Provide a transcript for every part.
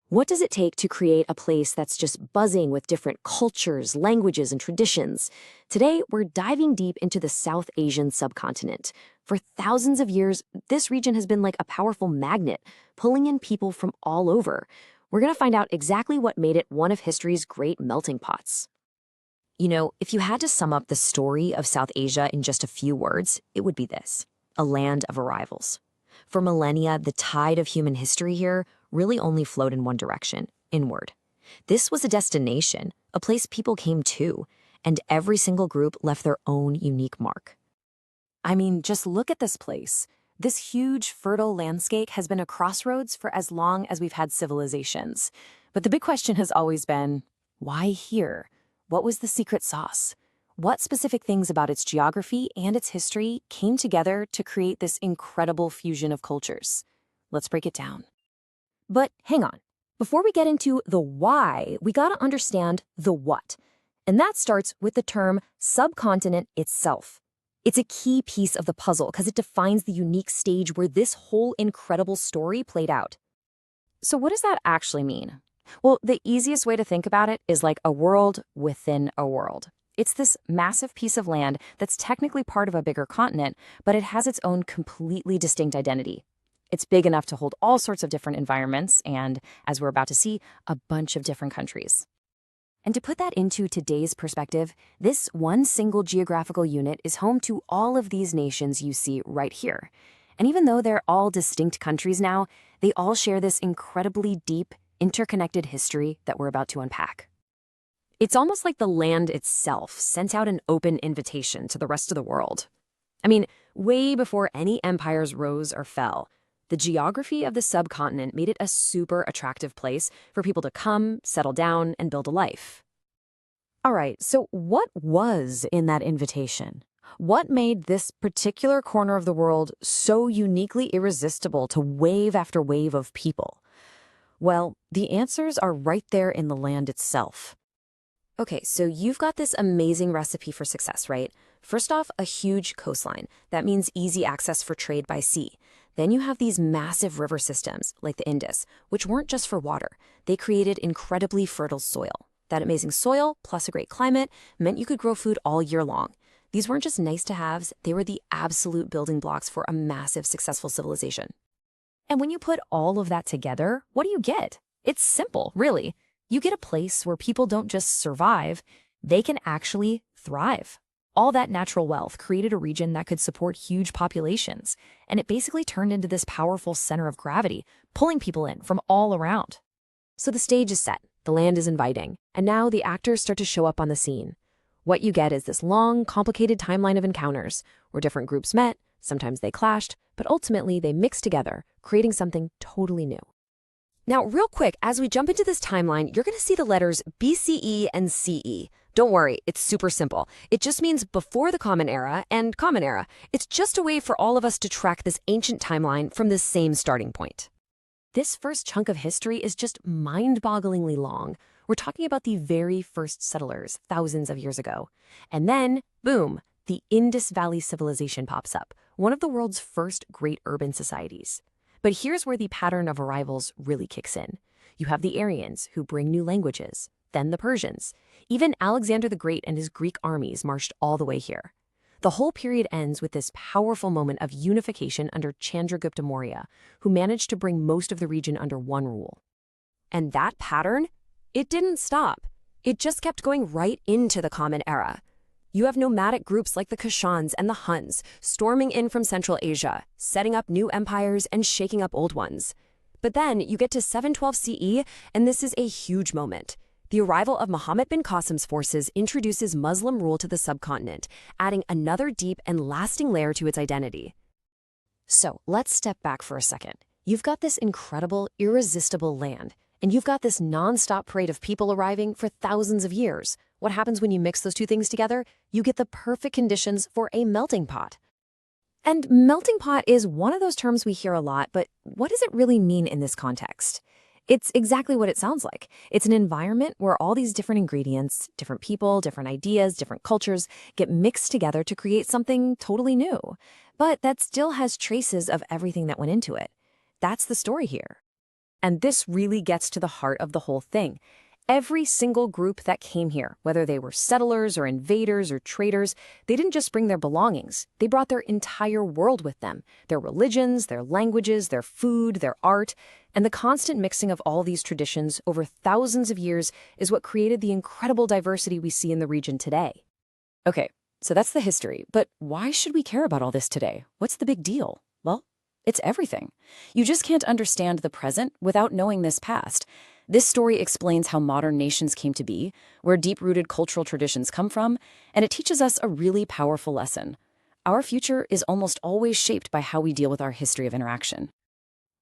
What does it take to create a place that's just buzzing with different cultures, languages, and traditions? Today, we're diving deep into the South Asian subcontinent. For thousands of years, this region has been like a powerful magnet, pulling in people from all over. We're going to find out exactly what made it one of history's great melting pots. You know, if you had to sum up the story of South Asia in just a few words, it would be this: a land of arrivals. For millennia, the tide of human history here really only flowed in one direction, inward. This was a destination, a place people came to, and every single group left their own unique mark. I mean, just look at this place. This huge, fertile landscape has been a crossroads for as long as we've had civilizations. But the big question has always been, why here? What was the secret sauce? What specific things about its geography and its history came together to create this incredible fusion of cultures? Let's break it down. But hang on. Before we get into the why, we gotta understand the what. And that starts with the term subcontinent itself. It's a key piece of the puzzle because it defines the unique stage where this whole incredible story played out. So what does that actually mean? Well, the easiest way to think about it is like a world within a world. It's this massive piece of land that's technically part of a bigger continent, but it has its own completely distinct identity. It's big enough to hold all sorts of different environments and, as we're about to see, a bunch of different countries. And to put that into today's perspective, this one single geographical unit is home to all of these nations you see right here. And even though they're all distinct countries now, they all share this incredibly deep, interconnected history that we're about to unpack. It's almost like the land itself sent out an open invitation to the rest of the world. I mean, way before any empires rose or fell, the geography of the subcontinent made it a super attractive place for people to come, settle down, and build a life. All right, so what was in that invitation? What made this particular corner of the world so uniquely irresistible to wave after wave of people? Well, the answers are right there in the land itself. Okay, so you've got this amazing recipe for success, right? First off, a huge coastline. That means easy access for trade by sea. Then you have these massive river systems, like the Indus, which weren't just for water. They created incredibly fertile soil. That amazing soil, plus a great climate, meant you could grow food all year long. These weren't just nice-to-haves, they were the absolute building blocks for a massive, successful civilization. And when you put all of that together, what do you get? It's simple, really. You get a place where people don't just survive, they can actually thrive. All that natural wealth created a region that could support huge populations, and it basically turned into this powerful center of gravity, pulling people in from all around. So the stage is set, the land is inviting, and now the actors start to show up on the scene. What you get is this long, complicated timeline of encounters, where different groups met, sometimes they clashed, but ultimately they mixed together, creating something totally new. Now, real quick, as we jump into this timeline, you're going to see the letters BCE and CE. Don't worry, it's super simple. It just means before the Common Era and Common Era. It's just a way for all of us to track this ancient timeline from the same starting point. This first chunk of history is just mind-bogglingly long. We're talking about the very first settlers thousands of years ago. And then, boom, the Indus Valley Civilization pops up, one of the world's first great urban societies. But here's where the pattern of arrivals really kicks in. You have the Aryans, who bring new languages, then the Persians. Even Alexander the Great and his Greek armies marched all the way here. The whole period ends with this powerful moment of unification under Chandragupta Maurya, who managed to bring most of the region under one rule. And that pattern, it didn't stop. It just kept going right into the Common Era. You have nomadic groups like the Kushans and the Huns storming in from Central Asia, setting up new empires and shaking up old ones. But then you get to 712 CE, and this is a huge moment. The arrival of Muhammad bin Qasim's forces introduces Muslim rule to the subcontinent, adding another deep and lasting layer to its identity. So let's step back for a second. You've got this incredible, irresistible land, and you've got this non-stop parade of people arriving for thousands of years. What happens when you mix those two things together? You get the perfect conditions for a melting pot. And melting pot is one of those terms we hear a lot, but what does it really mean in this context? It's exactly what it sounds like. It's an environment where all these different ingredients, different people, different ideas, different cultures get mixed together to create something totally new, but that still has traces of everything that went into it. That's the story here. And this really gets to the heart of the whole thing. Every single group that came here, whether they were settlers or invaders or traders, they didn't just bring their belongings. They brought their entire world with them, their religions, their languages, their food, their art. And the constant mixing of all these traditions over thousands of years is what created the incredible diversity we see in the region today. Okay, so that's the history. But why should we care about all this today? What's the big deal? Well, it's everything. You just can't understand the present without knowing this past. This story explains how modern nations came to be, where deep-rooted cultural traditions come from, and it teaches us a really powerful lesson. Our future is almost always shaped by how we deal with our history of interaction.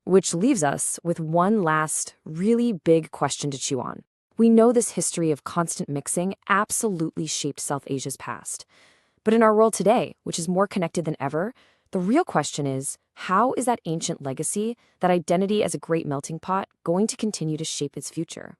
Which leaves us with one last, really big question to chew on. We know this history of constant mixing absolutely shaped South Asia's past. But in our world today, which is more connected than ever, the real question is, how is that ancient legacy, that identity as a great melting pot, going to continue to shape its future?